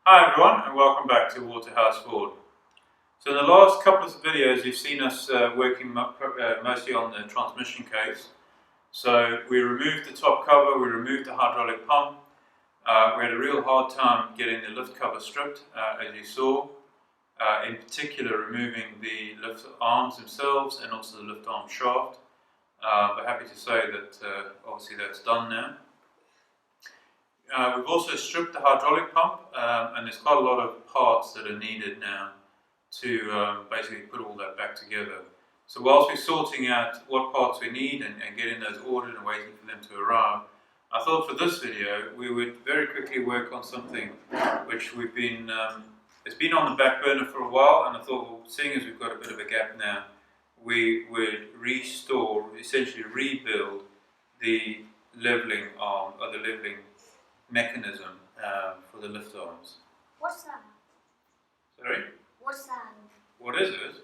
Hi everyone and welcome back to Waterhouse Forde. So in the last couple of videos you've seen us working mostly on the transmission case. So we removed the top cover, we removed the hydraulic pump. We had a real hard time getting the lift cover stripped, as you saw. In particular removing the lift arms themselves and also the lift arm shaft. But happy to say that obviously that's done now. We've also stripped the hydraulic pump, and there's quite a lot of parts that are needed now to basically put all that back together. So whilst we're sorting out what parts we need and getting those ordered and waiting for them to arrive, I thought for this video we would very quickly work on something which we've been, it's been on the back burner for a while, and I thought, well, seeing as we've got a bit of a gap now, we would restore, essentially rebuild the levelling arm, or the levelling mechanism for the lift arms. What's that? Sorry? What's that? What is it?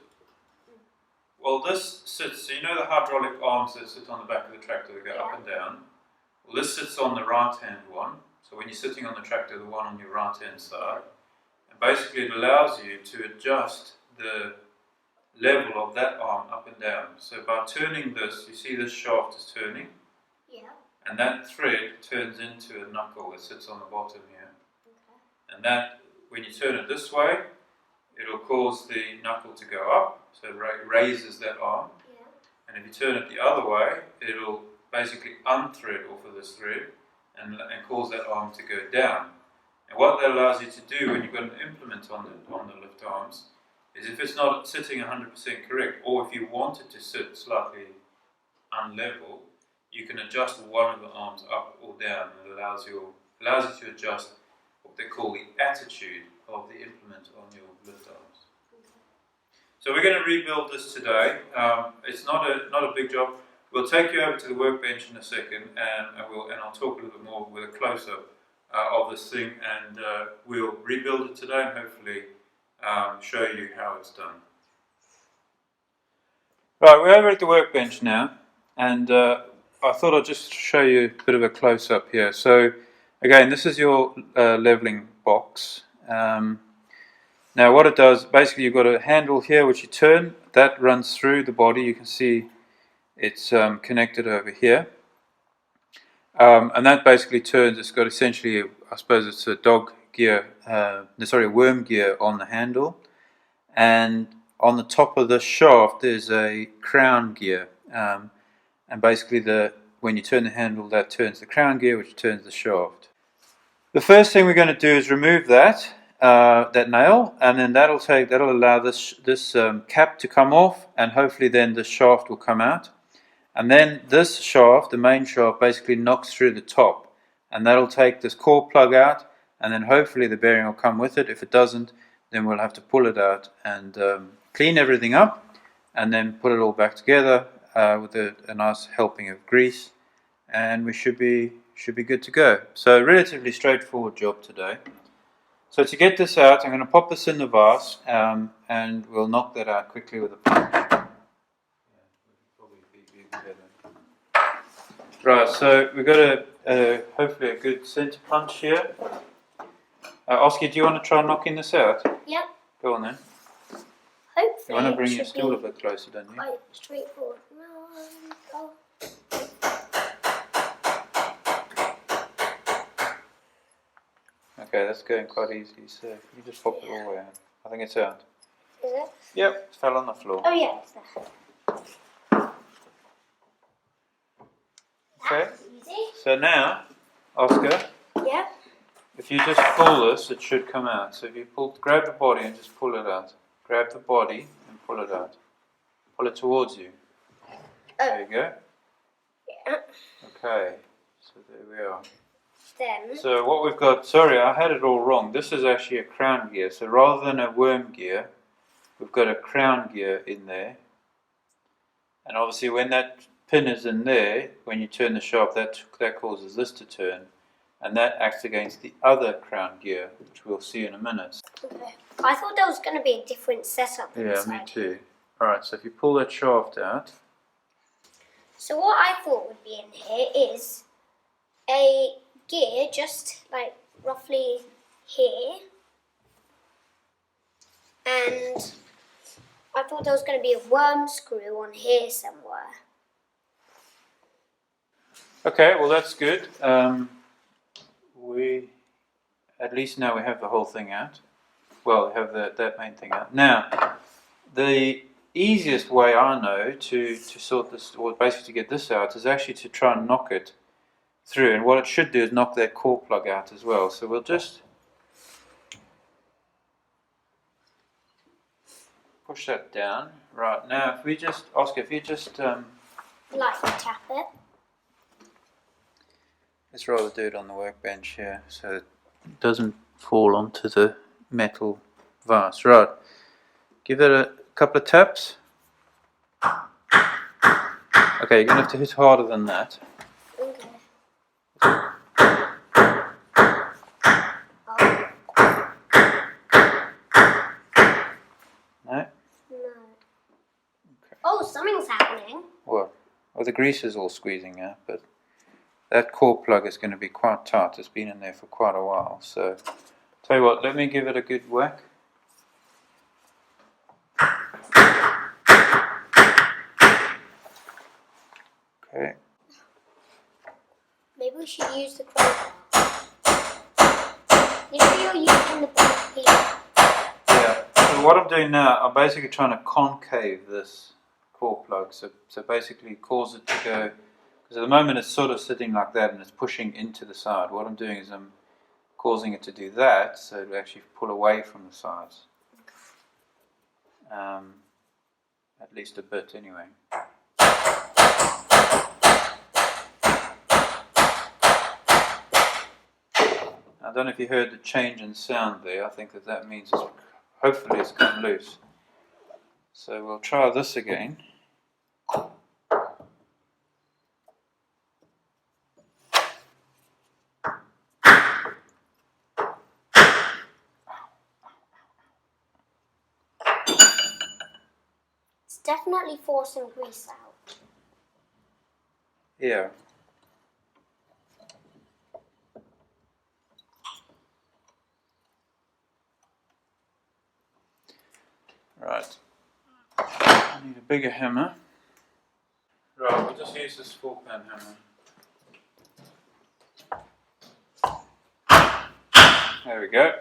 Well, this sits, so you know the hydraulic arms that sit on the back of the tractor that go up and down? Well, this sits on the right hand one, so when you're sitting on the tractor, the one on your right hand side, and basically it allows you to adjust the level of that arm up and down. So by turning this, you see this shaft is turning? Yeah. And that thread turns into a knuckle that sits on the bottom here. Okay. And that, when you turn it this way, it'll cause the knuckle to go up, so it raises that arm. Yeah. And if you turn it the other way, it'll basically unthread off of this thread and cause that arm to go down. And what that allows you to do when you've got an implement on the lift arms is if it's not sitting 100% correct, or if you want it to sit slightly unlevel, you can adjust one of the arms up or down, and it allows you to adjust what they call the attitude of the implement on your lift arms. So we're going to rebuild this today. It's not a big job. We'll take you over to the workbench in a second, and I'll talk a little bit more with a close-up of this thing, and we'll rebuild it today and hopefully show you how it's done. Right, we're over at the workbench now, and I thought I'd just show you a bit of a close-up here. So again, this is your levelling box. Now what it does, basically you've got a handle here which you turn, that runs through the body. You can see it's connected over here. And that basically turns, it's got essentially, I suppose it's a dog gear, a worm gear on the handle. And on the top of the shaft there's a crown gear. And basically when you turn the handle, that turns the crown gear, which turns the shaft. The first thing we're going to do is remove that nail, and then that'll allow this cap to come off, and hopefully then the shaft will come out. And then this shaft, the main shaft, basically knocks through the top, and that'll take this core plug out, and then hopefully the bearing will come with it. If it doesn't, then we'll have to pull it out and clean everything up, and then put it all back together with a nice helping of grease, and we should be good to go. So relatively straightforward job today. So to get this out, I'm going to pop this in the vase, and we'll knock that out quickly with a punch. Right, so we've got hopefully a good centre punch here. Oscar, do you want to try knocking this out? Yep. Go on then. Hopefully. You want to bring your stool a bit closer, don't you? Quite straightforward. Go. Okay, that's going quite easily, so you just pop it all the way out. I think it's out. Is it? Yep, it fell on the floor. Oh yeah, it's there. Okay, That's easy. so now, Oscar, Yeah. if you just pull this, it should come out. So if you grab the body and just pull it out. Grab the body and pull it out. Pull it towards you. There you go. Yeah. Okay, so there we are. Then. So what we've got, sorry, I had it all wrong. This is actually a crown gear. So rather than a worm gear, we've got a crown gear in there. And obviously when that pin is in there, when you turn the shaft, that causes this to turn. And that acts against the other crown gear, which we'll see in a minute. Okay. I thought there was going to be a different setup Yeah, inside. me too. Alright, so if you pull that shaft out. So what I thought would be in here is a gear just like roughly here, thought there was going to be a worm screw on here somewhere. Okay, well that's good. We at least now we have the whole thing out. Well, we have that main thing out. Now, the easiest way I know to sort this, or basically to get this out, is actually to try and knock it through. And what it should do is knock that core plug out as well. So we'll just push that down. Right, now if we just, Oscar, if you just... Lightly tap it. let's rather do it on the workbench here so it doesn't fall onto the metal vase. Right, give it a couple of taps. Okay, you're going to have to hit harder than that. Okay. No? No. Oh, something's happening. What? Well, the grease is all squeezing out, but that core plug is going to be quite tight. It's been in there for quite a while. So, tell you what, let me give it a good whack. Okay. Maybe we should use the crowbar. You know you're using the big piece. Yeah. So what I'm doing now, I'm basically trying to concave this core plug. So basically cause it to go, because at the moment it's sort of sitting like that and it's pushing into the side. What I'm doing is I'm causing it to do that, so to actually pull away from the sides. At least a bit anyway. I don't know if you heard the change in sound there. I think that means it's, hopefully it's come loose. So we'll try this again. It's definitely forcing grease out. Yeah. Right. I need a bigger hammer. Right, we'll just use this 4-pound hammer. There we go.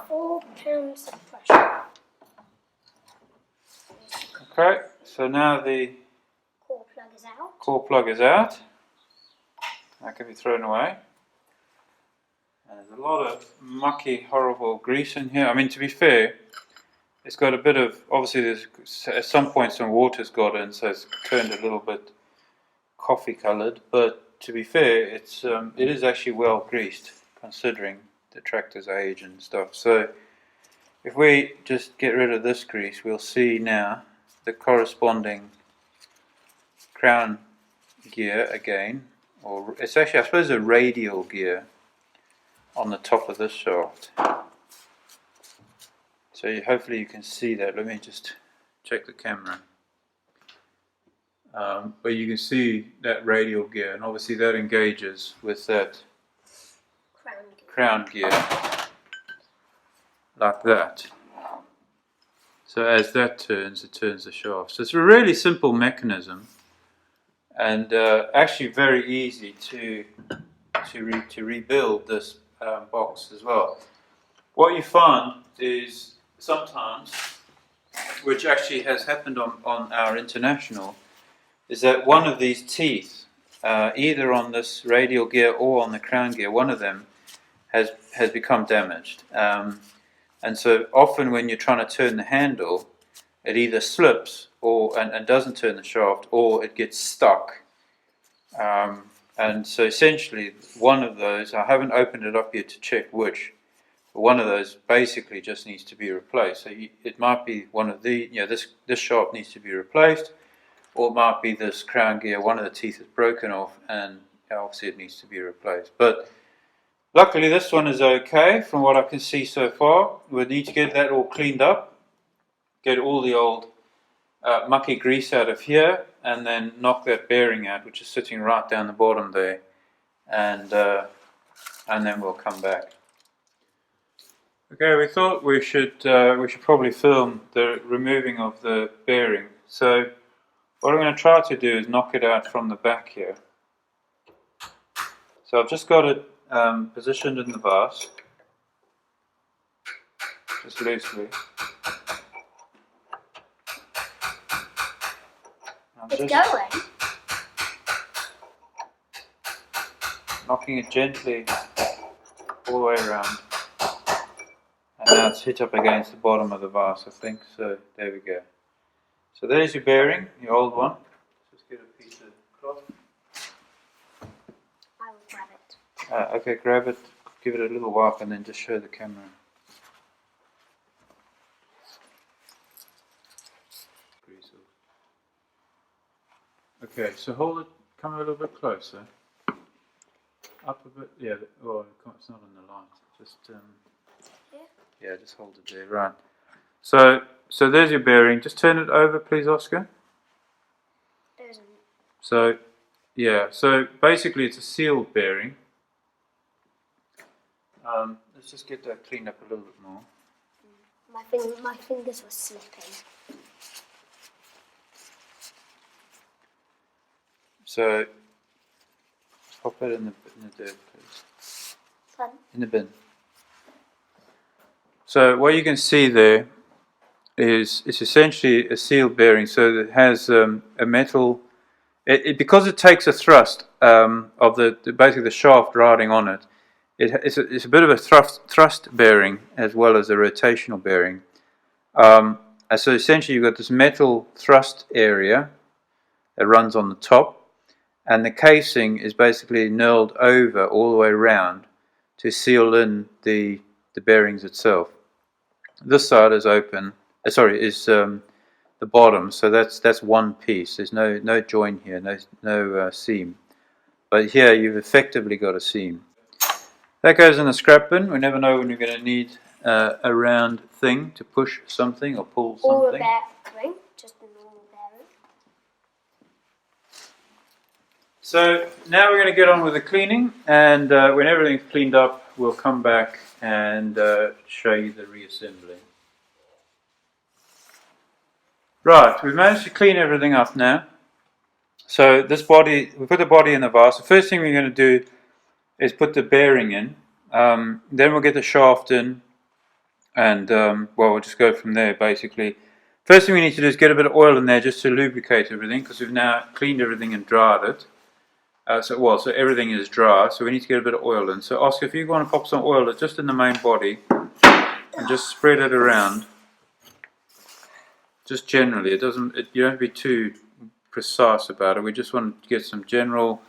4 pounds of pressure. Okay, so now the Core plug is out. core plug is out. That can be thrown away. And there's a lot of mucky, horrible grease in here. I mean, to be fair, it's got a bit of, obviously there's, at some point some water's got in, so it's turned a little bit coffee coloured, but to be fair, it is actually well greased, considering the tractor's age and stuff. So if we just get rid of this grease, we'll see now the corresponding crown gear again, or it's actually, I suppose, a radial gear on the top of this shaft. So hopefully you can see that. Let me just check the camera. But you can see that radial gear, and obviously that engages with that crown gear like that. So as that turns, it turns the shaft. So it's a really simple mechanism, and actually very easy to rebuild this box as well. What you find is sometimes, which actually has happened on our International, is that one of these teeth, either on this radial gear or on the crown gear, one of them has become damaged. And so often when you're trying to turn the handle, it either slips and doesn't turn the shaft, or it gets stuck. And so essentially one of those, I haven't opened it up yet to check which, but one of those basically just needs to be replaced. So it might be one of the, this shaft needs to be replaced, or it might be this crown gear, one of the teeth is broken off and obviously it needs to be replaced. But luckily this one is okay from what I can see so far. We'll need to get that all cleaned up, get all the old mucky grease out of here, and then knock that bearing out, which is sitting right down the bottom there, and then we'll come back. Okay, we thought we should probably film the removing of the bearing. So what I'm going to try to do is knock it out from the back here. So I've just got it positioned in the vase, just loosely. It's going. Knocking it gently all the way around. And now it's hit up against the bottom of the vase, I think. So there we go. So there's your bearing, your old one. Let's just get a piece of cloth. I will grab it. Okay, grab it, give it a little wipe, and then just show the camera. Okay, so hold it, come a little bit closer. Up a bit, yeah, oh, it's not on the light. Just, yeah, just hold it there, right. So there's your bearing. Just turn it over, please, Oscar. There isn't. So, yeah, so basically it's a sealed bearing. Let's just get that cleaned up a little bit more. My fingers were slipping. So, pop it in the dirt, please. Fun. In the bin. So what you can see there is it's essentially a sealed bearing. So it has a metal. Because it takes a thrust of basically the shaft riding on it. It's a bit of a thrust bearing as well as a rotational bearing. And so essentially you've got this metal thrust area that runs on the top, and the casing is basically knurled over all the way around to seal in the bearings itself. This side is open. Is the bottom. So that's one piece. There's no join here. No seam. But here you've effectively got a seam. That goes in the scrap bin. We never know when you're going to need a round thing to push something or pull something. Or a bearing, just a normal bearing. So now we're going to get on with the cleaning, and when everything's cleaned up, we'll come back and show you the reassembly. Right, we've managed to clean everything up now. So this body, we put the body in the vase. The first thing we're going to do is put the bearing in. Then we'll get the shaft in, and well, we'll just go from there basically. First thing we need to do is get a bit of oil in there just to lubricate everything, because we've now cleaned everything and dried it. So everything is dry, so we need to get a bit of oil in. So Oscar, if you want to pop some oil just in the main body and just spread it around, just generally. You don't have to be too precise about it. We just want to get some general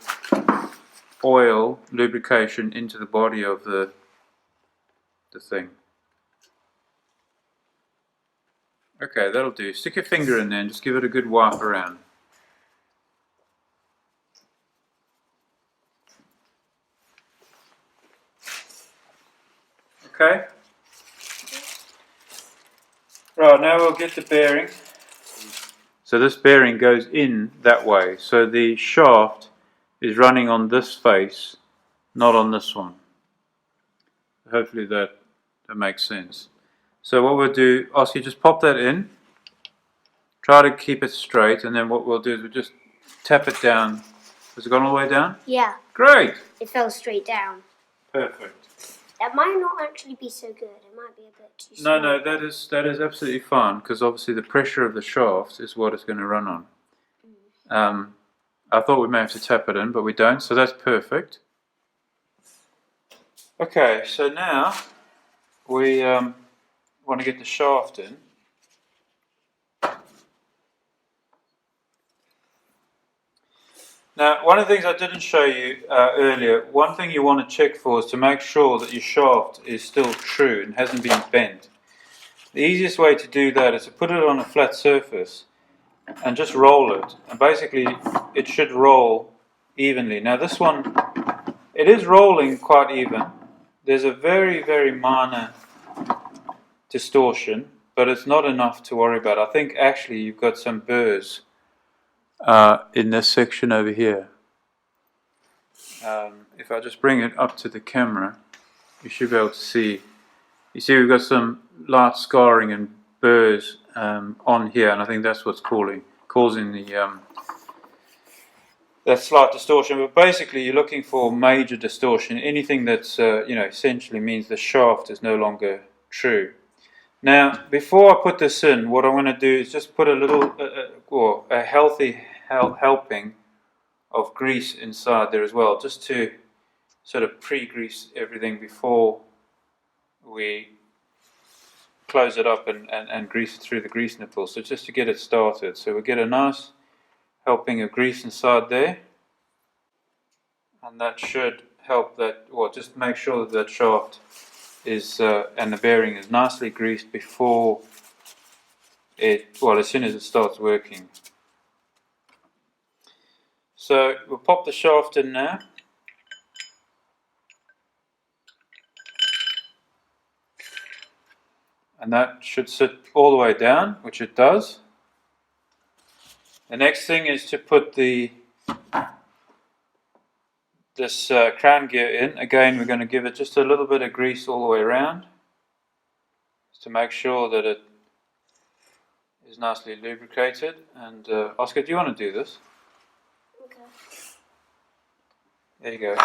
oil lubrication into the body of the thing. Okay, that'll do. Stick your finger in there and just give it a good wipe around. Okay. Right, now we'll get the bearing. So this bearing goes in that way. So the shaft is running on this face, not on this one. Hopefully that makes sense. So what we'll do, Oscar, just pop that in. Try to keep it straight, and then what we'll do is we'll just tap it down. Has it gone all the way down? Yeah. Great! It fell straight down. Perfect. That might not actually be so good. It might be a bit too small. No, that is absolutely fine, because obviously the pressure of the shaft is what it's going to run on. I thought we may have to tap it in, but we don't, so that's perfect. Okay, so now we want to get the shaft in. Now, one of the things I didn't show you earlier, one thing you want to check for is to make sure that your shaft is still true and hasn't been bent. The easiest way to do that is to put it on a flat surface and just roll it. And basically, it should roll evenly. Now, this one, it is rolling quite even. There's a very, very minor distortion, but it's not enough to worry about. I think actually you've got some burrs in this section over here. If I just bring it up to the camera, you should be able to see, You see we've got some light scarring and burrs on here, and I think that's what's causing the that slight distortion. But basically you're looking for major distortion, anything that's essentially means the shaft is no longer true. Now before I put this in, what I want to do is just put a little a healthy helping of grease inside there as well, just to sort of pre-grease everything before we close it up and grease it through the grease nipple. So just to get it started. So we get a nice helping of grease inside there, and that should help that, well, just make sure that that shaft is and the bearing is nicely greased before it, well, as soon as it starts working. So we'll pop the shaft in now. And that should sit all the way down, which it does. The next thing is to put this crown gear in. Again, we're going to give it just a little bit of grease all the way around, just to make sure that it is nicely lubricated. And Oscar, do you want to do this? Okay. There you go.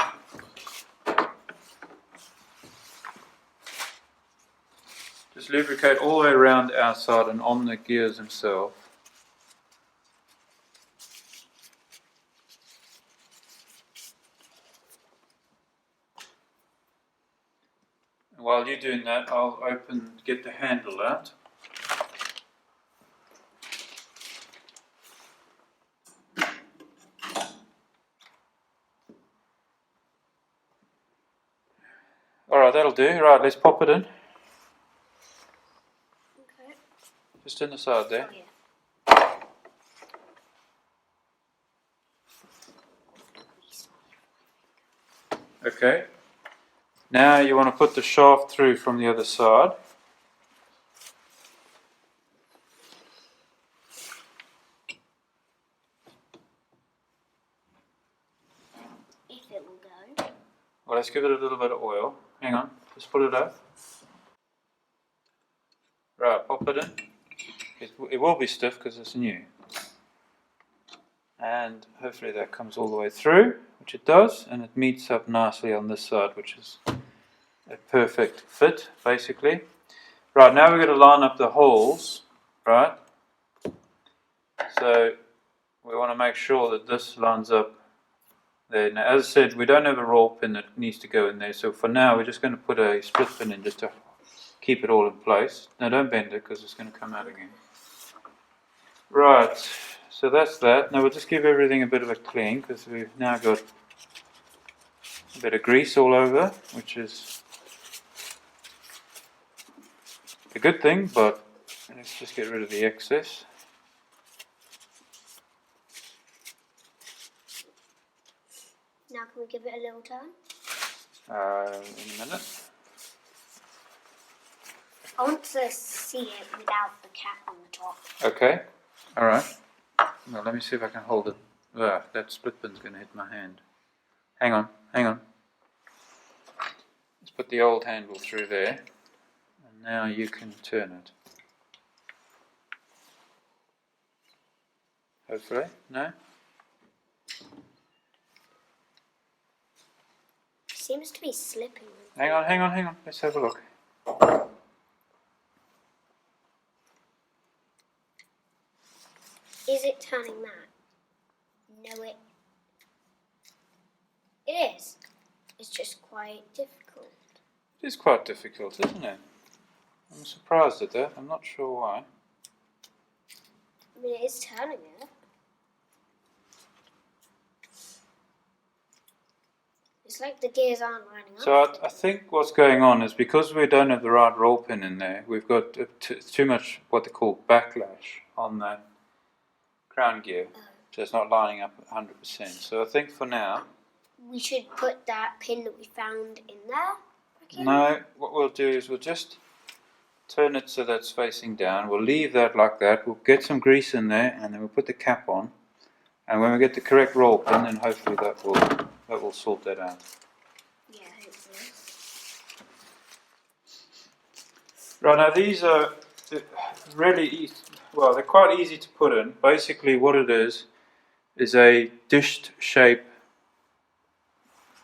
Just lubricate all the way around outside and on the gears themselves. And while you're doing that, I'll get the handle out. Alright, that'll do. Right, let's pop it in. Okay. Just in the side there. Oh, yeah. Okay. Now you want to put the shaft through from the other side. If it will go. Well, let's give it a little bit of oil. Hang on, just put it out. Right, pop it in. It will be stiff because it's new. And hopefully that comes all the way through, which it does, and it meets up nicely on this side, which is a perfect fit, basically. Right, now we're going to line up the holes, right? So we want to make sure that this lines up there. Now, as I said, we don't have a roll pin that needs to go in there, so for now we're just going to put a split pin in just to keep it all in place. Now don't bend it because it's going to come out again. Right, so that's that. Now we'll just give everything a bit of a clean because we've now got a bit of grease all over, which is a good thing, but let's just get rid of the excess. Now can we give it a little turn? In a minute. I want to see it without the cap on the top. Okay, alright. Well, let me see if I can hold it. That split pin's going to hit my hand. Hang on. Let's put the old handle through there. And now you can turn it. Hopefully. No? Seems to be slipping. Hang on. Let's have a look. Is it turning that? No, it is. It's just quite difficult. It is quite difficult, isn't it? I'm surprised at that. I'm not sure why. I mean, it is turning it. It's like the gears aren't lining up. So I think what's going on is because we don't have the right roll pin in there, we've got too much what they call backlash on that crown gear. So it's not lining up 100%. So I think for now... We should put that pin that we found in there? Okay. No, what we'll do is we'll just turn it so that's facing down. We'll leave that like that. We'll get some grease in there and then we'll put the cap on. And when we get the correct roll pin, then hopefully that will sort that out. Yeah, hopefully. Right, now these are really easy, well, they're quite easy to put in. Basically what it is a dished shape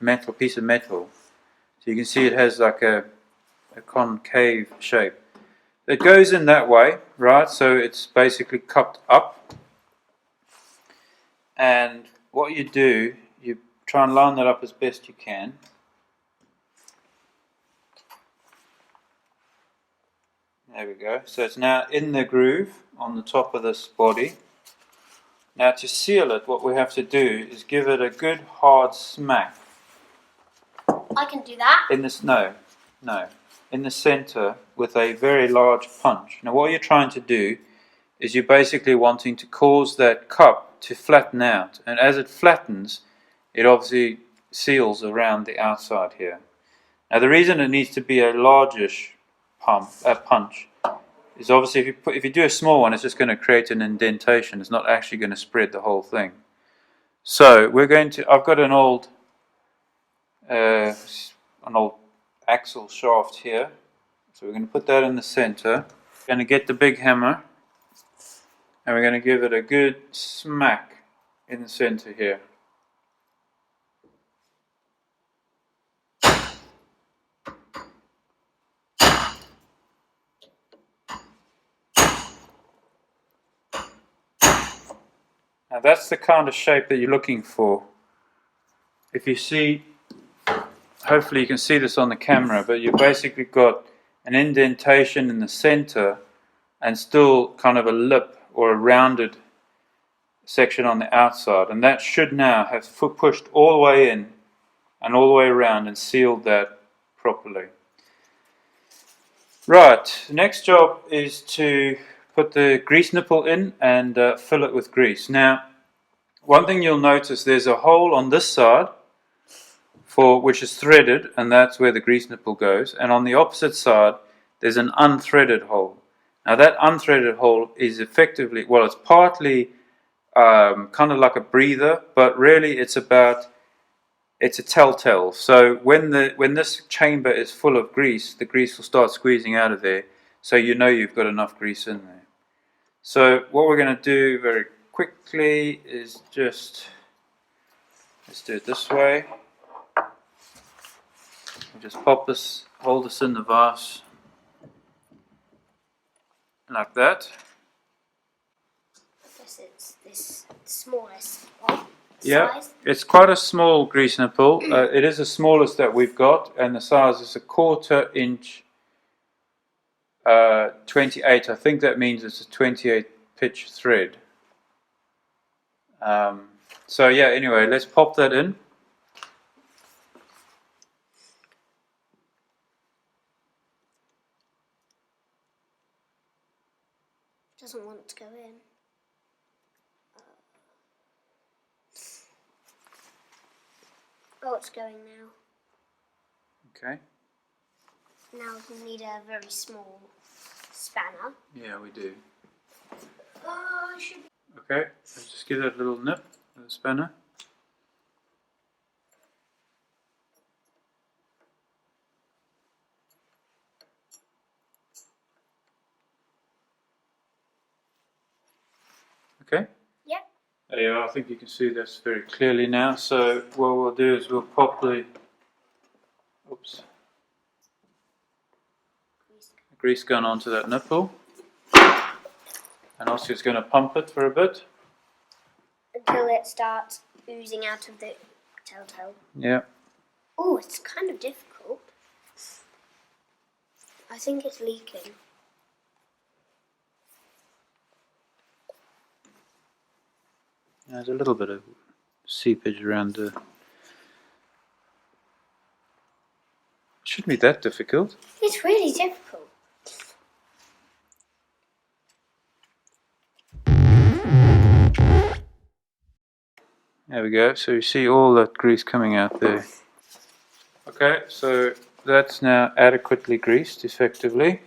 metal, piece of metal. So you can see it has like a concave shape. It goes in that way, right? So it's basically cupped up. And what you do, you try and line that up as best you can. There we go. So it's now in the groove on the top of this body. Now to seal it, what we have to do is give it a good hard smack. I can do that. In this, no. In the center with a very large punch. Now what you're trying to do is you're basically wanting to cause that cup to flatten out. And as it flattens, it obviously seals around the outside here. Now the reason it needs to be a largish punch is obviously if you do a small one, it's just going to create an indentation. It's not actually going to spread the whole thing. So we're going to, I've got an old axle shaft here. So we're going to put that in the center. We're going to get the big hammer and we're going to give it a good smack in the center here. Now that's the kind of shape that you're looking for. If you see, hopefully you can see this on the camera, but you've basically got an indentation in the center and still kind of a lip or a rounded section on the outside, and that should now have pushed all the way in and all the way around and sealed that properly. Right, the next job is to put the grease nipple in and fill it with grease. Now, one thing you'll notice, there's a hole on this side which is threaded, and that's where the grease nipple goes, and on the opposite side there's an unthreaded hole. Now that unthreaded hole is effectively, well, it's partly kind of like a breather, but really it's a telltale. So when this chamber is full of grease, the grease will start squeezing out of there, so you know you've got enough grease in there. So what we're going to do very quickly is just, let's do it this way. We'll just pop this, hold this in the vase like that. I guess it's this smallest one. Yeah, Size. it's quite a small grease nipple. It is the smallest that we've got, and the size is 1/4 inch 28. I think that means it's a 28 pitch thread. So yeah, anyway, let's pop that in. Doesn't want to go in. Oh, it's going now. Okay. Now we need a very small spanner. Yeah, we do. Oh, it should be. Okay, let's just give that a little nip with the spanner. Okay. Yep. There you are. I think you can see this very clearly now. So what we'll do is we'll pop the grease gun onto that nipple, and Oscar's going to pump it for a bit. Until it starts oozing out of the telltale. Yeah. Oh, it's kind of difficult. I think it's leaking. There's a little bit of seepage around the... It shouldn't be that difficult. It's really difficult. There we go. So you see all that grease coming out there. Okay, so that's now adequately greased effectively.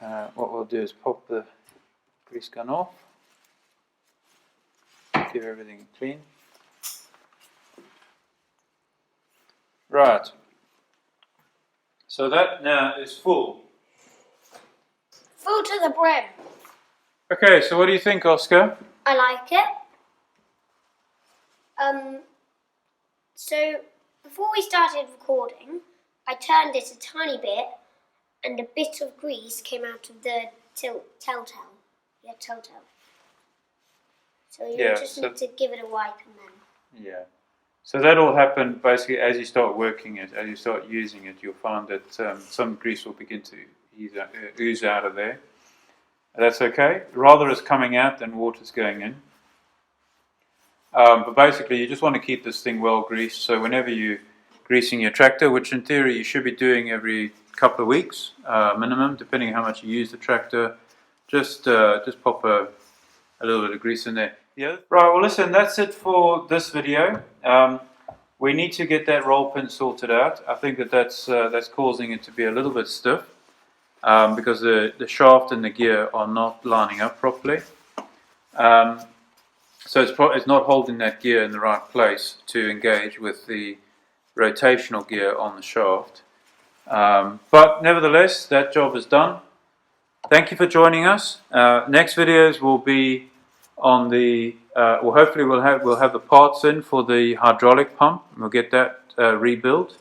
What we'll do is pop the grease gun off. Give everything clean. Right. So that now is full. Full to the brim. Okay, so what do you think, Oscar? I like it. So before we started recording, I turned it a tiny bit, and a bit of grease came out of the telltale. Yeah, telltale. So you just need to give it a wipe and then. Yeah. So that all happened basically as you start working it, as you start using it, you'll find that some grease will begin to ooze out of there. That's okay. Rather it's coming out than water's going in. But basically you just want to keep this thing well greased, so whenever you're greasing your tractor, which in theory you should be doing every couple of weeks minimum, depending on how much you use the tractor, just pop a little bit of grease in there. Yeah. Right, well listen, that's it for this video. We need to get that roll pin sorted out. I think that's causing it to be a little bit stiff because the shaft and the gear are not lining up properly. So it's not holding that gear in the right place to engage with the rotational gear on the shaft. But nevertheless, that job is done. Thank you for joining us. Next videos will be on the well, hopefully we'll have the parts in for the hydraulic pump, and we'll get that rebuilt.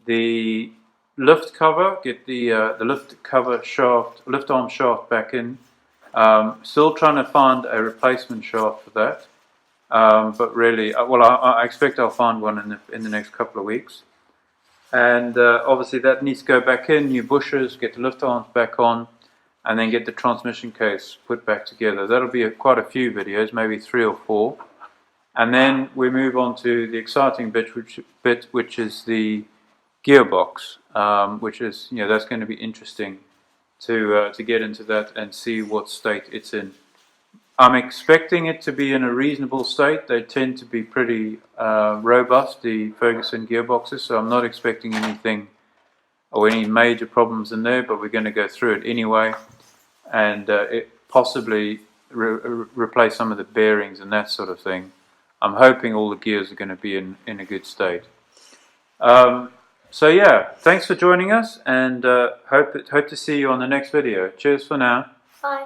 The lift cover, get the lift arm shaft back in. Still trying to find a replacement shaft for that, but really, well, I expect I'll find one in the next couple of weeks. And obviously that needs to go back in, new bushers, get the lift arms back on, and then get the transmission case put back together. That'll be quite a few videos, maybe 3 or 4. And then we move on to the exciting bit, which is the gearbox, which is, that's going to be interesting to get into that and see what state it's in. I'm expecting it to be in a reasonable state. They tend to be pretty robust, the Ferguson gearboxes, so I'm not expecting anything or any major problems in there, but we're going to go through it anyway and possibly replace some of the bearings and that sort of thing. I'm hoping all the gears are going to be in a good state. So yeah, thanks for joining us, and hope to see you on the next video. Cheers for now. Bye.